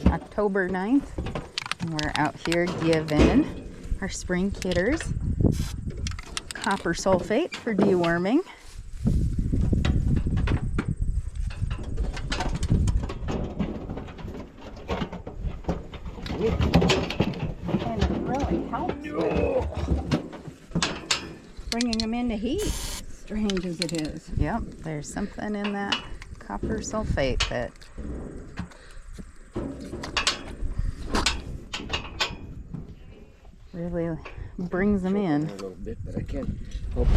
October 9th. And we're out here giving our spring kitters copper sulfate for deworming. And it really helps with bringing them into heat, strange as it is. Yep, there's something in that copper sulfate that really brings them in. A little bit, but I can't help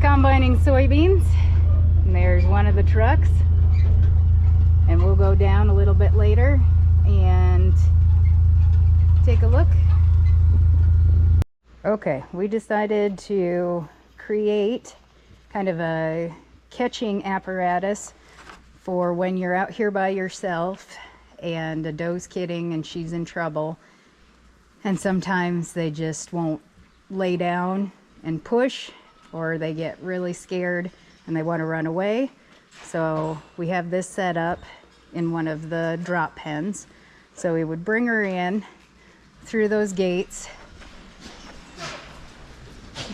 combining soybeans, and there's one of the trucks, and we'll go down a little bit later and take a look. Okay, we decided to create kind of a catching apparatus for when you're out here by yourself and a doe's kidding and she's in trouble, and sometimes they just won't lay down and push, or they get really scared and they want to run away. So we have this set up in one of the drop pens. So we would bring her in through those gates,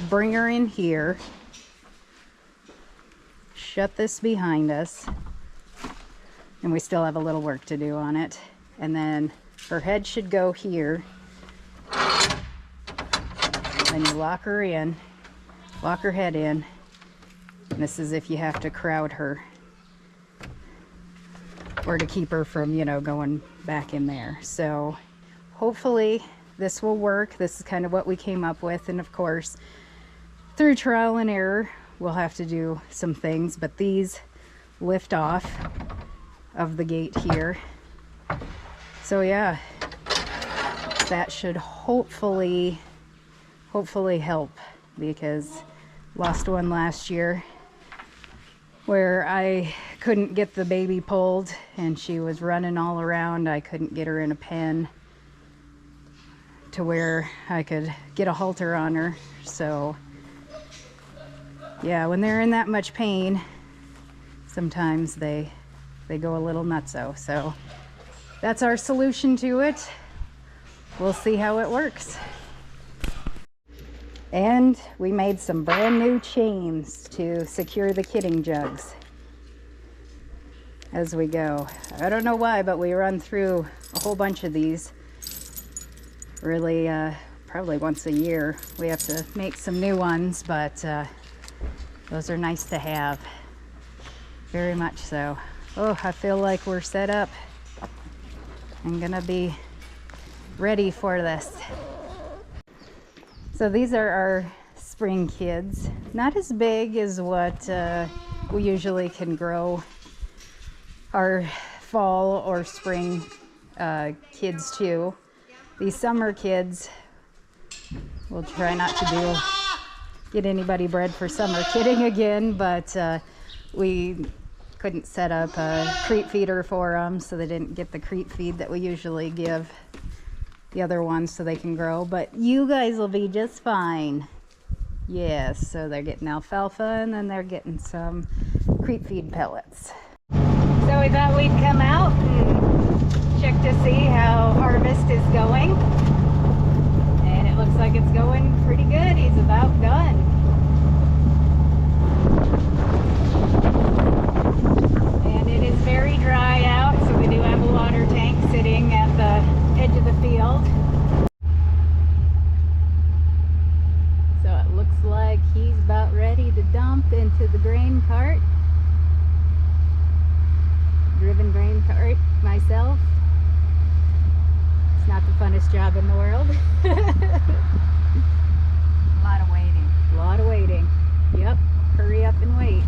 bring her in here, shut this behind us, and we still have a little work to do on it. And then her head should go here. Then you lock her in, lock her head in. And this is if you have to crowd her, or to keep her from, you know, going back in there. So hopefully this will work. This is kind of what we came up with. And of course, through trial and error, we'll have to do some things, but these lift off of the gate here. So yeah, that should hopefully help, because lost one last year where I couldn't get the baby pulled and she was running all around. I couldn't get her in a pen to where I could get a halter on her. So yeah, when they're in that much pain, sometimes they go a little nutso. So that's our solution to it. We'll see how it works. And we made some brand new chains to secure the kidding jugs as we go. I don't know why, but we run through a whole bunch of these. Really, probably once a year. We have to make some new ones, but those are nice to have. Very much so. Oh, I feel like we're set up. I'm gonna be ready for this. So these are our spring kids. Not as big as what we usually can grow our fall or spring kids to. These summer kids, we'll try not to get anybody bred for summer kidding again, but we couldn't set up a creep feeder for them, so they didn't get the creep feed that we usually give the other ones so they can grow. But you guys will be just fine. Yes, so they're getting alfalfa and then they're getting some creep feed pellets. So we thought we'd come out and check to see how harvest is going. And it looks like it's going pretty good. He's about done. And it is very dry out, so we do have a water tank sitting at the edge of the field. So it looks like he's about ready to dump into the grain cart. Driven grain cart myself. It's not the funnest job in the world. A lot of waiting. A lot of waiting. Yep. Hurry up and wait.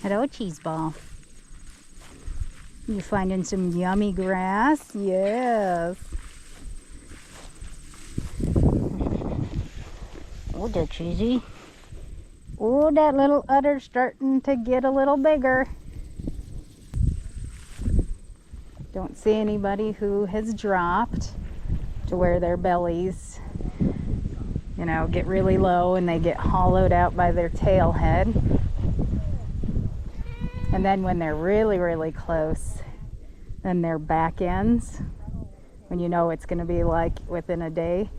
Hello, cheese ball. You finding some yummy grass? Yes. Oh, they're cheesy. Oh, that little udder's starting to get a little bigger. Don't see anybody who has dropped to where their bellies, you know, get really low and they get hollowed out by their tail head. And then when they're really, really close, then their back ends, when you know it's going to be like within a day,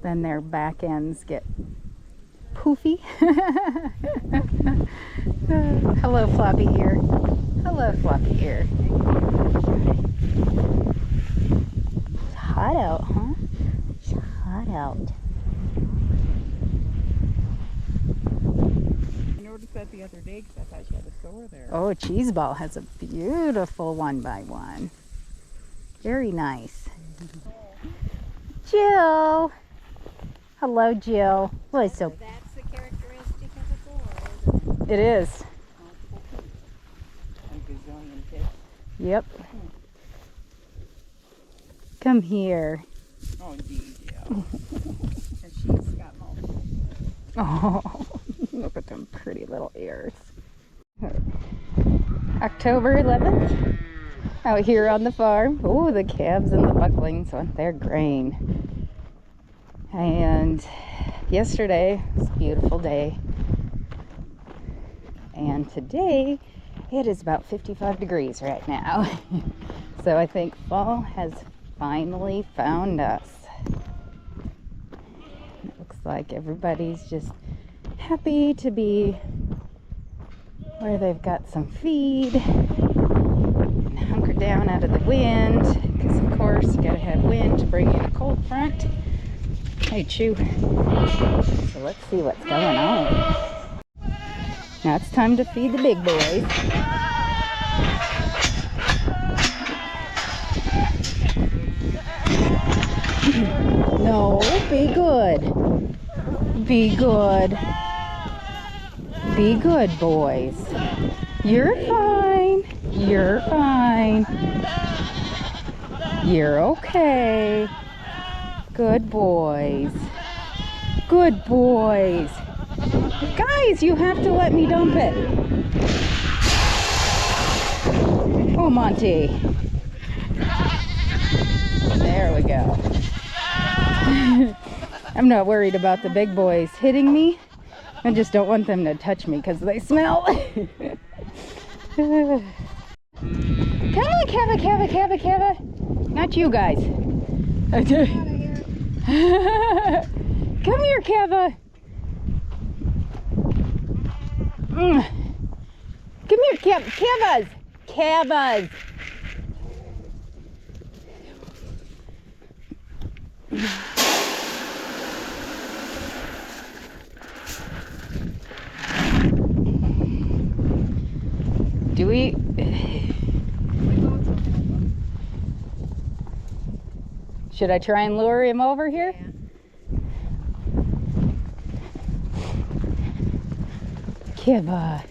then their back ends get poofy. Hello, floppy ear. Hello, floppy ear. It's hot out, huh? It's hot out. That the other day because I thought she had a sore there. Oh, cheese ball has a beautiful 1x1. Very nice. Jill. Hello, Jill. Well, so That's the characteristic of a boar, isn't it? it is. A gazillion ticks. Yep. Come here. Oh, indeed, yeah. And she's got multiple. Oh, look at them pretty little ears. October 11th, out here on the farm. Oh, the calves and the bucklings want their grain. And yesterday was a beautiful day. And today it is about 55 degrees right now. So I think fall has finally found us. It looks like everybody's just happy to be where they've got some feed and hunker down out of the wind, because of course you gotta have wind to bring in a cold front. Hey, chew. So let's see what's going on. Now it's time to feed the big boys. No, be good. Be good. Be good, boys. You're fine. You're fine. You're okay. Good boys. Good boys. Guys, you have to let me dump it. Oh, Monty. There we go. I'm not worried about the big boys hitting me. I just don't want them to touch me because they smell. Come on, Keva. Not you guys. Come here, Keva. Come here, Kevas. Kevas. Do we? Should I try and lure him over here? Yeah. Keva.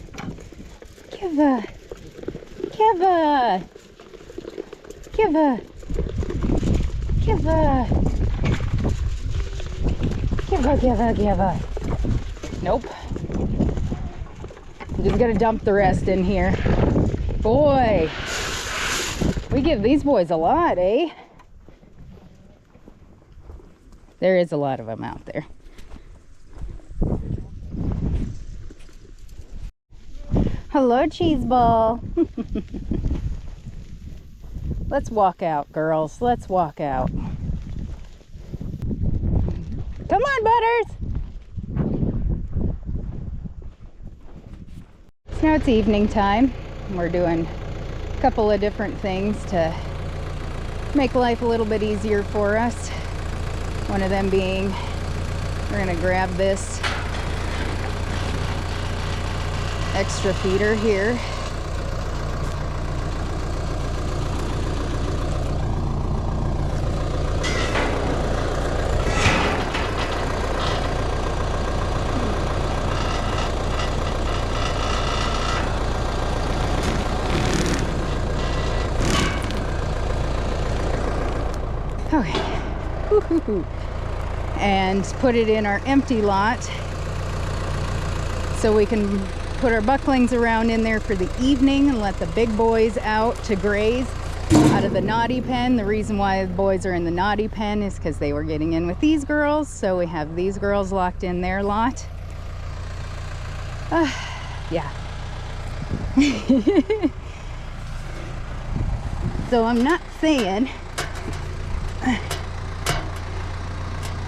Keva. Keva. Keva. Keva. Keva, Keva, Keva. Nope. I'm just gonna dump the rest in here. Boy, we give these boys a lot, eh? There is a lot of them out there. Hello, cheese ball. Let's walk out, girls. Let's walk out. Come on, Butters. So now it's evening time. We're doing a couple of different things to make life a little bit easier for us. One of them being, we're gonna grab this extra feeder here. Okay. Woo-hoo-hoo. And put it in our empty lot so we can put our bucklings around in there for the evening and let the big boys out to graze out of the naughty pen. The reason why the boys are in the naughty pen is because they were getting in with these girls, so we have these girls locked in their lot. Yeah. So I'm not saying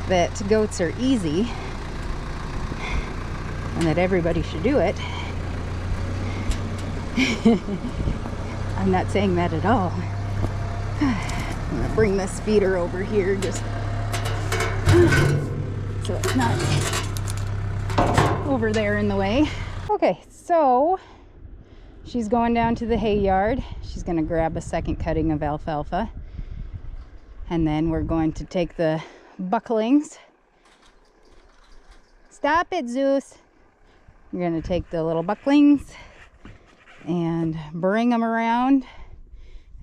that goats are easy and that everybody should do it. I'm not saying that at all. I'm gonna bring this feeder over here just so it's not over there in the way. Okay, so she's going down to the hay yard. She's gonna grab a second cutting of alfalfa, and then we're going to take the bucklings. Stop it, Zeus. We're going to take the little bucklings and bring them around,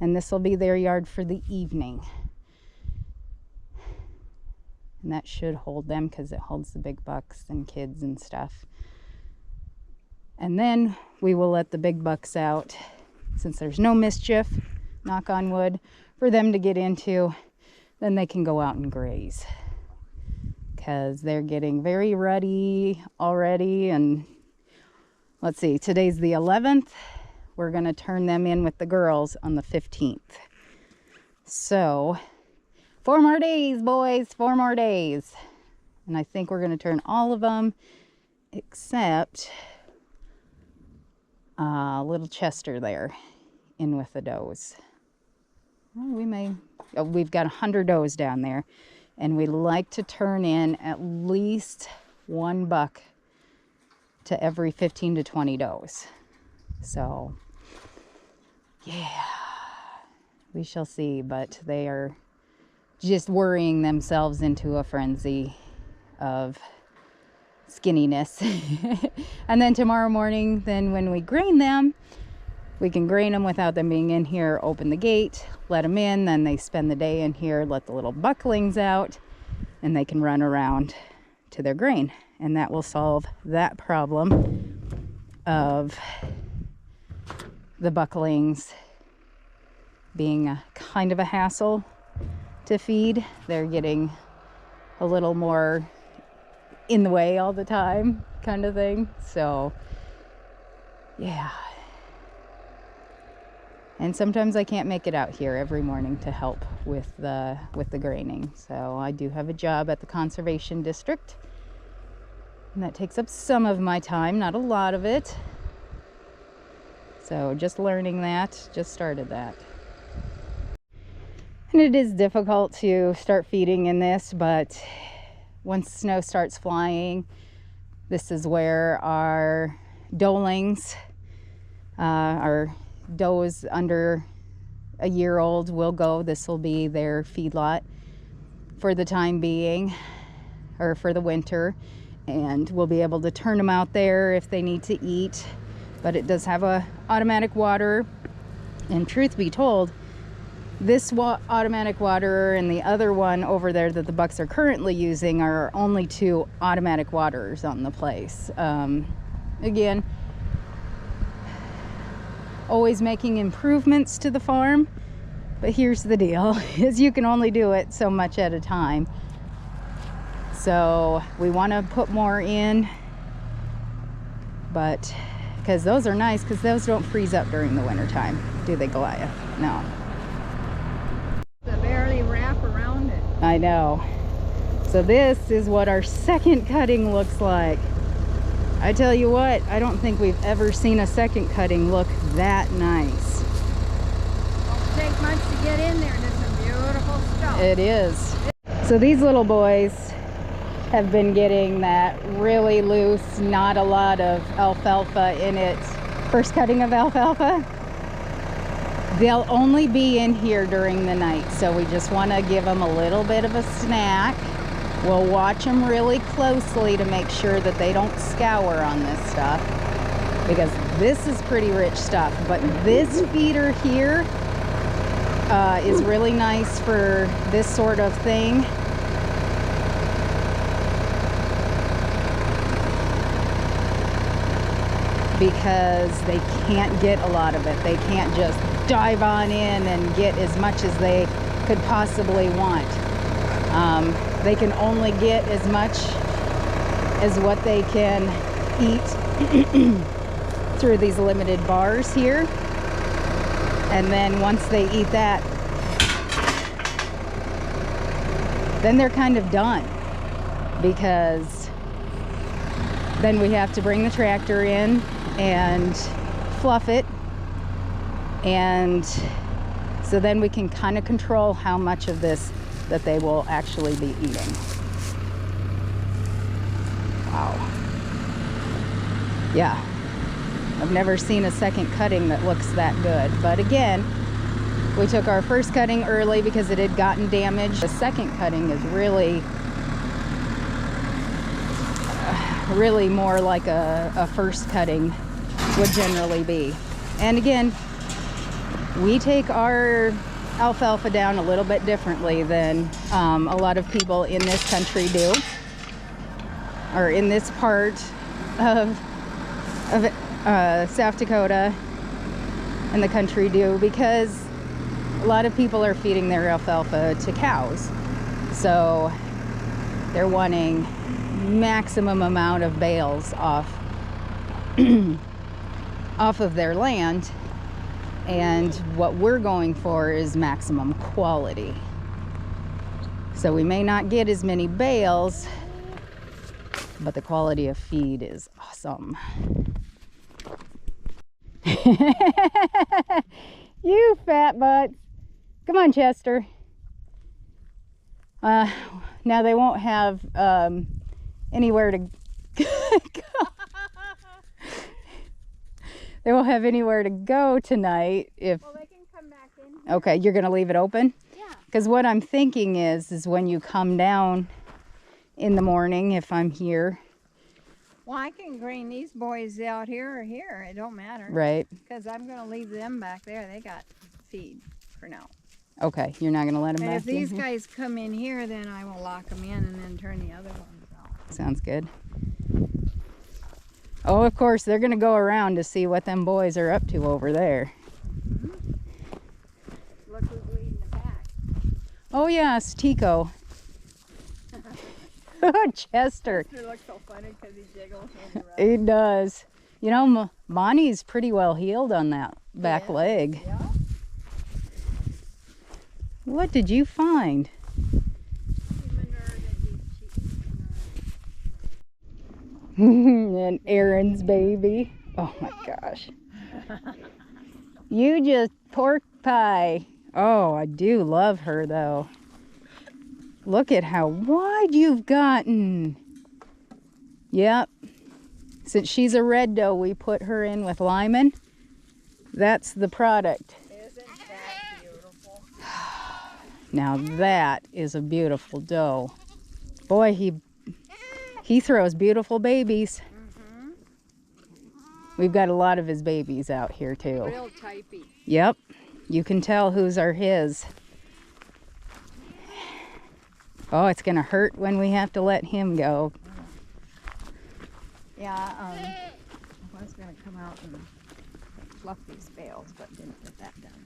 and this will be their yard for the evening. And that should hold them because it holds the big bucks and kids and stuff. And then we will let the big bucks out, since there's no mischief, knock on wood, for them to get into. Then they can go out and graze because they're getting very ruddy already. And let's see, today's the 11th. We're going to turn them in with the girls on the 15th. So 4 more days, boys, 4 more days. And I think we're going to turn all of them except little Chester there in with the does. Well, we may, we've got 100 does down there, and we like to turn in at least 1 buck to every 15 to 20 does. So yeah, we shall see, but they are just worrying themselves into a frenzy of skinniness. And then tomorrow morning, then when we grain them, we can grain them without them being in here. Open the gate, let them in, then they spend the day in here, let the little bucklings out, and they can run around to their grain. And that will solve that problem of the bucklings being a kind of a hassle to feed. They're getting a little more in the way all the time, kind of thing. So yeah. And sometimes I can't make it out here every morning to help with the graining. So I do have a job at the conservation district, and that takes up some of my time, not a lot of it. So just learning that, just started that. And it is difficult to start feeding in this, but once snow starts flying, this is where our doelings, our does under a year old will go. This will be their feedlot for the time being, or for the winter, and we'll be able to turn them out there if they need to eat. But it does have a automatic water, and truth be told, this automatic water and the other one over there that the bucks are currently using are only 2 automatic waters on the place. Again, always making improvements to the farm, but here's the deal, is you can only do it so much at a time. So we want to put more in, but because those are nice, because those don't freeze up during the winter time, do they, Goliath? No. They barely wrap around it. I know. So this is what our second cutting looks like. I tell you what, I don't think we've ever seen a second cutting look that nice. Don't take much to get in there. There's some beautiful stuff. It is. So these little boys have been getting that really loose, not a lot of alfalfa in it. First cutting of alfalfa. They'll only be in here during the night, so we just want to give them a little bit of a snack. We'll watch them really closely to make sure that they don't scour on this stuff, because this is pretty rich stuff. But this feeder here is really nice for this sort of thing. Because they can't get a lot of it. They can't just dive on in and get as much as they could possibly want. They can only get as much as what they can eat through these limited bars here. And then once they eat that, then they're kind of done, because then we have to bring the tractor in and fluff it, and so then we can kind of control how much of this that they will actually be eating. Wow. Yeah, I've never seen a second cutting that looks that good. But again, we took our first cutting early because it had gotten damaged. The second cutting is really more like a first cutting would generally be. And again, we take our alfalfa down a little bit differently than a lot of people in this country do, or in this part of South Dakota and the country do, because a lot of people are feeding their alfalfa to cows, so they're wanting maximum amount of bales off of their land, and what we're going for is maximum quality. So we may not get as many bales, but the quality of feed is awesome. You fat butt. Come on, Chester. Now they won't have anywhere to go. They won't have anywhere to go tonight if... Well, they can come back in. Okay, you're going to leave it open? Yeah. Because what I'm thinking is when you come down in the morning, if I'm here... Well, I can grain these boys out here or here. It don't matter. Right. Because I'm going to leave them back there. They got feed for now. Okay, you're not going to let them And back if these in here? guys come in here, then I will lock them in and then turn the other ones out. Sounds good. Oh, of course, they're going to go around to see what them boys are up to over there. Mm-hmm. Look who's leading the pack. Oh, yes, Tico. Chester. Chester looks so funny because he jiggles when He does. You know, Bonnie's pretty well healed on that back leg. Yeah. What did you find? And Aaron's baby. Oh my gosh. You just pork pie. Oh, I do love her though. Look at how wide you've gotten. Yep. Since she's a red doe, we put her in with Lyman. That's the product. Isn't that beautiful? Now that is a beautiful doe. Boy, he throws beautiful babies. Mm-hmm. We've got a lot of his babies out here too. Real typey. Yep. You can tell whose are his. Oh, it's gonna hurt when we have to let him go. Yeah, I was gonna come out and fluff these bales, but didn't get that done.